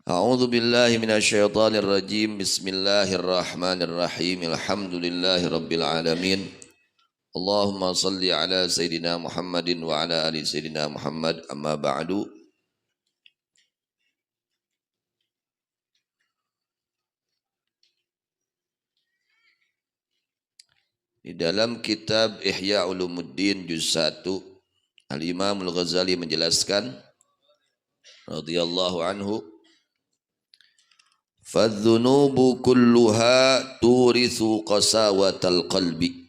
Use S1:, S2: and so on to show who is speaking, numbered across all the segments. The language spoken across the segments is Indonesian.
S1: A'udzu billahi minasyaitonir rajim. Bismillahirrahmanirrahim. Alhamdulillahirabbil alamin. Allahumma shalli ala sayidina Muhammadin wa ala ali sayidina Muhammad. Amma ba'du. Di dalam kitab Ihya Ulumuddin juz 1, Al-Imam Al-Ghazali menjelaskan radhiyallahu anhu, fadzunubu kulluha turithu qasawatal qalbi.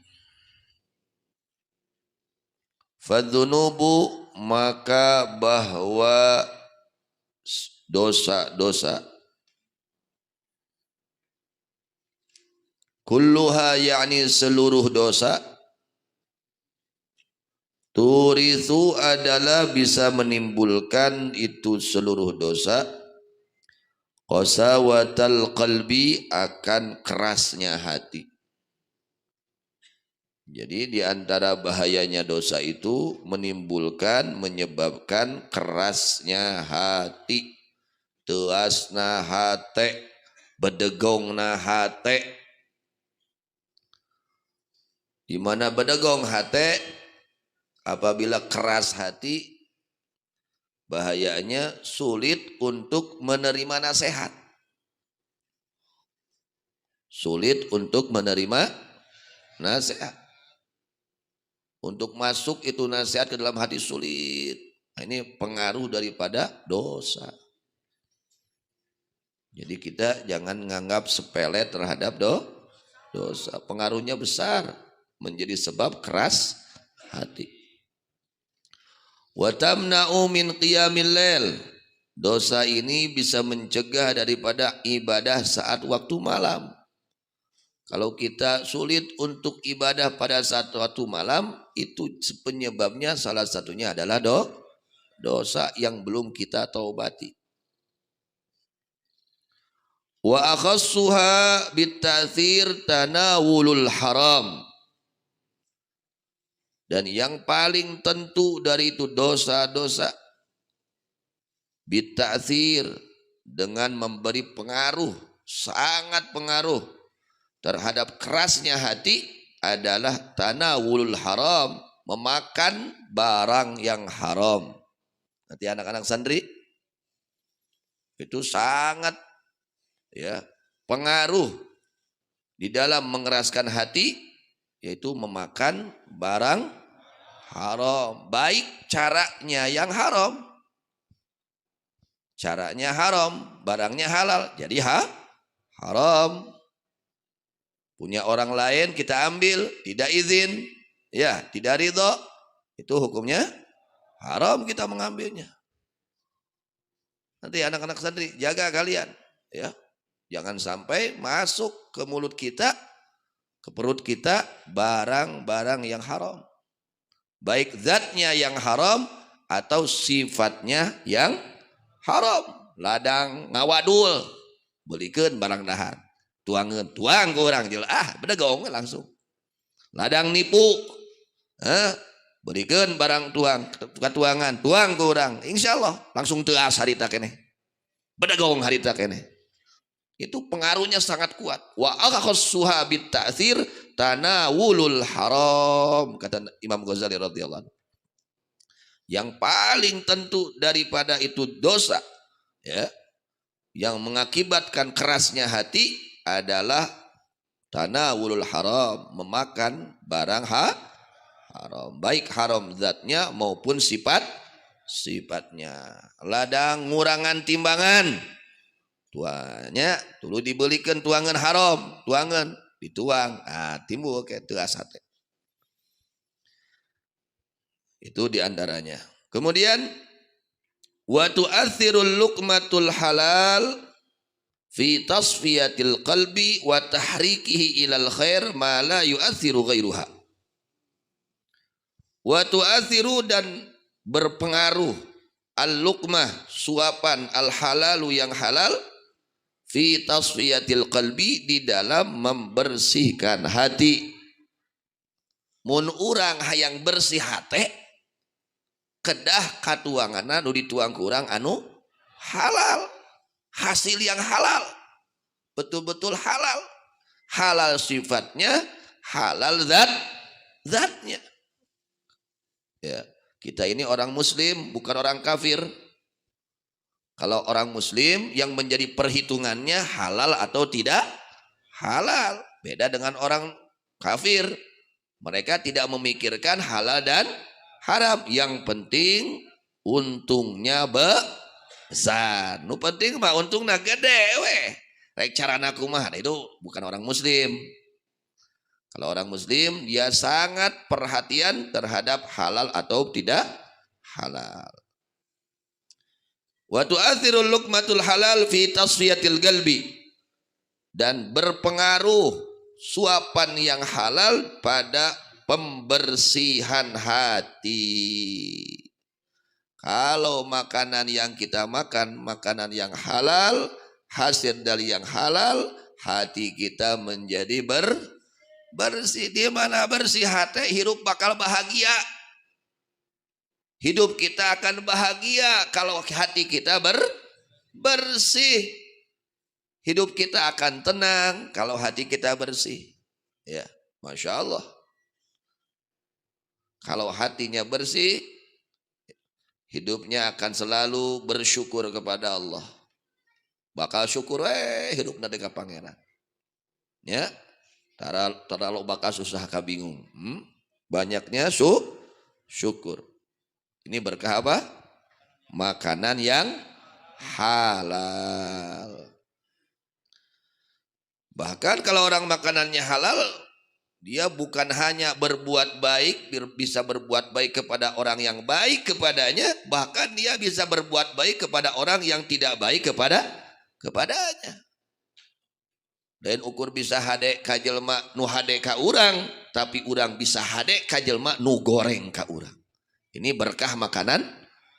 S1: Fadzunubu, maka bahwa dosa-dosa, kulluha yakni seluruh dosa, turithu adalah bisa menimbulkan itu seluruh dosa, qasawatal qalbi, akan kerasnya hati. Jadi di antara bahayanya dosa itu menyebabkan kerasnya hati, teasna hati, bedegongna hati. Di mana bedegong hati, apabila keras hati, bahayanya sulit untuk menerima nasihat. Sulit untuk menerima nasihat. Untuk masuk itu nasihat ke dalam hati sulit. Nah, ini pengaruh daripada dosa. Jadi kita jangan menganggap sepele terhadap dosa. Pengaruhnya besar, menjadi sebab keras hati. Wa tamna'u min qiyamil lail. Dosa ini bisa mencegah daripada ibadah saat waktu malam. Kalau kita sulit untuk ibadah pada saat waktu malam, itu penyebabnya salah satunya adalah dosa yang belum kita taubati. Wa akhassuha bittathir tanawulul haram. Dan yang paling tentu dari itu dosa-dosa, bittathir, dengan memberi pengaruh, sangat pengaruh terhadap kerasnya hati, adalah tanawulul haram, memakan barang yang haram. Nanti anak-anak santri itu sangat pengaruh di dalam mengeraskan hati, yaitu memakan barang haram. Baik caranya yang haram, caranya haram, barangnya halal, jadi haram. Punya orang lain kita ambil, tidak izin, tidak ridho, itu hukumnya haram kita mengambilnya. Nanti anak-anak santri jaga kalian, jangan sampai masuk ke mulut kita, ke perut kita, barang-barang yang haram. Baik zatnya yang haram atau sifatnya yang haram. Ladang ngawadul, belikan barang dahar. Tuang ke orang jelas, bedegong langsung. Ladang nipu, berikan barang tuang ke orang, insya Allah langsung teas harita kene, bedegong harita kene. Itu pengaruhnya sangat kuat. Wa akhassuha bitta'thir tanawulul haram, kata Imam Ghazali radhiyallahu anhu. Yang paling tentu daripada itu dosa, yang mengakibatkan kerasnya hati, adalah tanawulul haram, memakan barang haram, baik haram zatnya maupun sifatnya. Ladang ngurangan timbangan, tuanya tulu dibelikan tuangan haram, tuangan dituang, timbul ke teas hati. Itu diantaranya. Kemudian wa tu'athirul luqmatul halal fi tasfiyatil qalbi wa tahrikihi ilal khair ma la yu'athiru ghairuha. Wa tu'athiru, dan berpengaruh, al-luqmah, suapan, al-halalu, yang halal, fi tasfiyatil qalbi, di dalam membersihkan hati. Mun urang hayang bersih hati, kedah katuanganna nu dituang ku urang anu halal. hasil yang halal. Betul-betul halal. Halal sifatnya, halal zatnya. Ya, kita ini orang muslim, bukan orang kafir. Kalau orang muslim yang menjadi perhitungannya halal atau tidak halal. Beda dengan orang kafir. Mereka tidak memikirkan halal dan haram. Yang penting untungnya besar. Nu penting mah untungnya gede weh. Rek carana kumaha itu bukan orang muslim. Kalau orang muslim dia sangat perhatian terhadap halal atau tidak halal. Wa tu'athirul luqmatul halal fi tasfiyatil qalbi, dan berpengaruh suapan yang halal pada pembersihan hati. Kalau makanan yang kita makan, makanan yang halal, hasil dari yang halal, hati kita menjadi bersih. Di mana bersih hati, hidup bakal bahagia. Hidup kita akan bahagia kalau hati kita bersih. Hidup kita akan tenang kalau hati kita bersih. Ya, Masya Allah. Kalau hatinya bersih, hidupnya akan selalu bersyukur kepada Allah. Bakal syukur hidup nanti ke pangeran. Ya, tara lo bakal susah kabingung. Banyaknya syukur. Ini berkah apa? Makanan yang halal. Bahkan kalau orang makanannya halal, dia bukan hanya berbuat baik, bisa berbuat baik kepada orang yang baik kepadanya, bahkan dia bisa berbuat baik kepada orang yang tidak baik kepadanya. Dan ukur bisa hade ka jelema nu hade ka urang, tapi urang bisa hade ka jelema nu goreng ka urang. Ini berkah makanan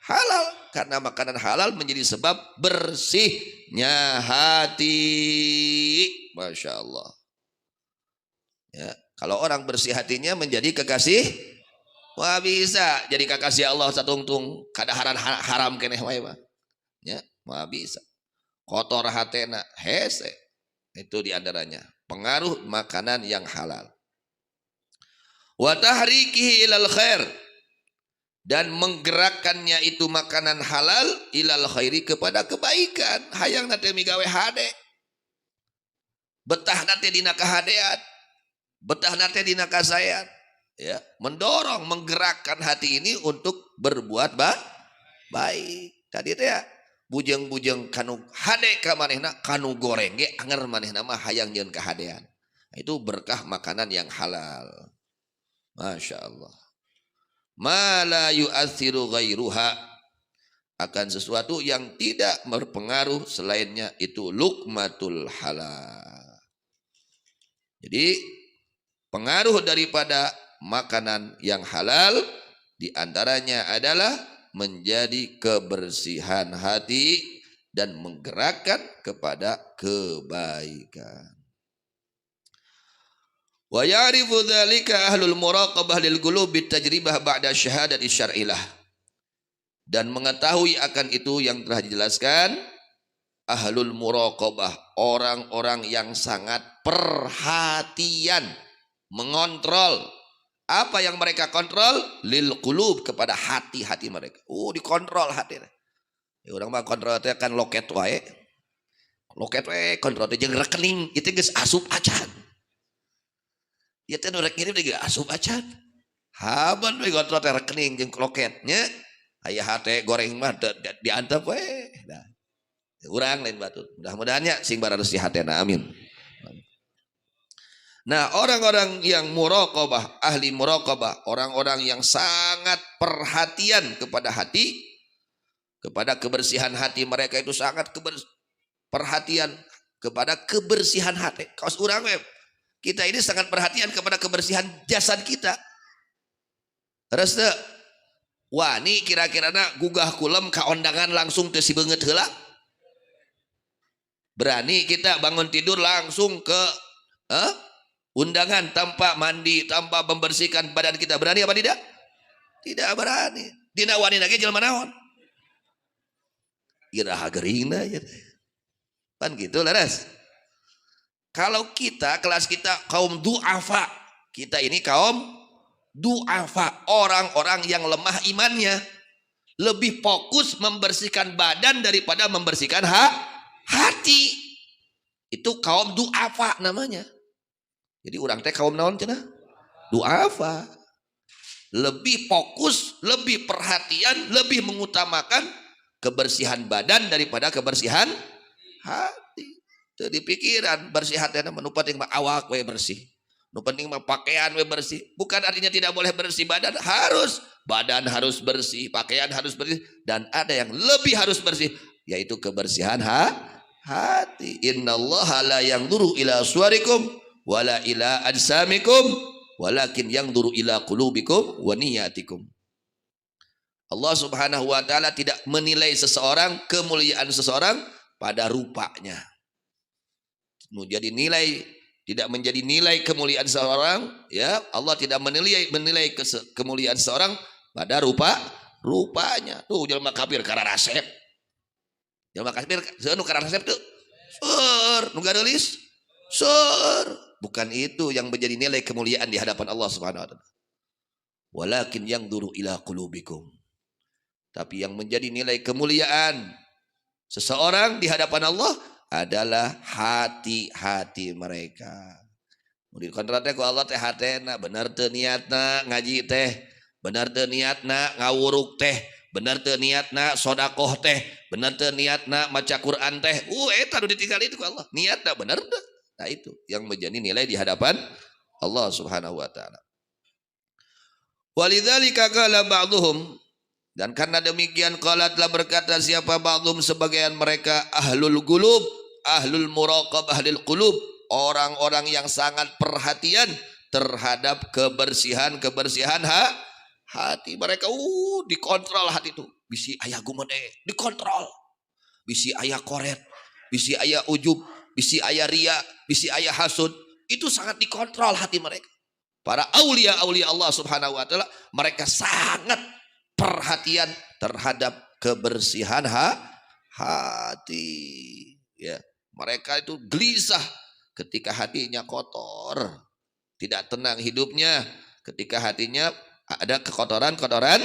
S1: halal, karena makanan halal menjadi sebab bersihnya hati. Masya Allah. Ya, kalau orang bersih hatinya menjadi kekasih, wah bisa jadi kekasih Allah satungtung. Kadaharan haram keneh wae mah. Ya, wah bisa. Kotor hatena hese. Itu diantaranya pengaruh makanan yang halal. Wa tahrikihi ilal khair, dan menggerakkannya itu makanan halal ilal khairi, kepada kebaikan. Hayang nate migawe hade, betah nate dina kahadean, betah nate dina kasayan. Ya, mendorong, menggerakkan hati ini untuk berbuat baik. Tadi itu ya, bujeng-bujeng kanu hade ka manehna, kanu goreng ge anger manehna mah hayang nyeun kahadean. Itu berkah makanan yang halal. Masya Allah. Ma la yu'athiru ghairuha, akan sesuatu yang tidak berpengaruh selainnya, itu luqmatul halal. Jadi pengaruh daripada makanan yang halal diantaranya adalah menjadi kebersihan hati dan menggerakkan kepada kebaikan. Wa ya'rifu dzalika ahlul muraqabah lil qulubi tajribah ba'da syahadati syar'ilah, dan mengetahui akan itu yang telah dijelaskan ahlul muraqabah, orang-orang yang sangat perhatian, mengontrol. Apa yang mereka kontrol? Lil qulub, kepada hati-hati mereka. Dikontrol hati. Ya urang mah kontrol teh kan loket wae. Loket wae kontrol teh jeung rekening itu geus asup acan. Ya teh nu rek ngirim teh asup acan. Haban we kontrol teh rekening jeung loketnya. Aya hate goreng mah diantep we. Nah, urang lain batur. Mudah-mudahannya sing bararus di hatena, amin. Nah, orang-orang yang muraqabah, ahli muraqabah, orang-orang yang sangat perhatian kepada hati, kepada kebersihan hati mereka, itu sangat perhatian kepada kebersihan hati. Kaos urang we, kita ini sangat perhatian kepada kebersihan jasad kita. Terus teh wani kira-kira gugah kulem ka ondangan langsung teu sibeungeut heula. Berani kita bangun tidur langsung ke undangan tanpa mandi, tanpa membersihkan badan kita. Berani apa tidak? Tidak berani. Dina wani lagi jelema naon? Iraha geuringna ya. Kan gitu leres. Kalau kita, kelas kita kaum du'afa, kita ini kaum du'afa, orang-orang yang lemah imannya, lebih fokus membersihkan badan daripada membersihkan hati. Itu kaum du'afa namanya. Jadi orang teh kaum naon cenah? Du'afa. Lebih fokus, lebih perhatian, lebih mengutamakan kebersihan badan daripada kebersihan hati. Itu di pikiran bersih hati nama nu penting mah awak we bersih. Nu penting mah pakaian we bersih. Bukan artinya tidak boleh bersih badan, harus. Badan harus bersih, pakaian harus bersih, dan ada yang lebih harus bersih, yaitu kebersihan hati. Innallaha la yanzuru ila suwarikum wala ila ajsamikum walakin yanzuru ila qulubikum wa niyatikum. Allah Subhanahu wa taala tidak menilai seseorang, kemuliaan seseorang pada rupanya. Jadi nilai tidak menjadi nilai kemuliaan seseorang, ya. Allah tidak menilai kemuliaan seseorang pada rupanya. Tuh jelema kafir karena rasep. Jelema kafir seunu karena rasep tuh. Sur, nu gaeulis. Sur. Bukan itu yang menjadi nilai kemuliaan di hadapan Allah Subhanahu wa taala. Walakin yanzuru ila qulubikum. Tapi yang menjadi nilai kemuliaan seseorang di hadapan Allah adalah hati-hati mereka. Mun dikontrol teh ku Allah teh hatena, bener teu niatna ngaji teh, bener teu niatna ngawuruk teh, bener teu niatna sedekah teh, bener teu niatna maca Quran teh. Eta nu ditinggal itu ku Allah. Niatna bener teu. Nah itu yang menjadi nilai di hadapan Allah Subhanahu wa taala. Walidzalika qala ba'dhum, dan karena demikian qala telah berkata siapa ba'dhum sebagian mereka ahlul qulub, ahlul muraqabah ahlul qulub, orang-orang yang sangat perhatian terhadap kebersihan hati mereka. Dikontrol hati itu. Bisi aya gumede dikontrol. Bisi aya koret, bisi aya ujub, bisi aya ria, bisi aya hasud. Itu sangat dikontrol hati mereka. Para aulia-aulia Allah Subhanahu wa taala, mereka sangat perhatian terhadap kebersihan hati. Ya, mereka itu gelisah ketika hatinya kotor, tidak tenang hidupnya ketika hatinya ada kekotoran-kotoran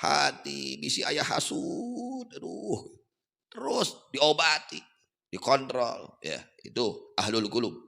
S1: hati, bisi aya hasud, terus diobati, dikontrol, ya, itu ahlul qulub.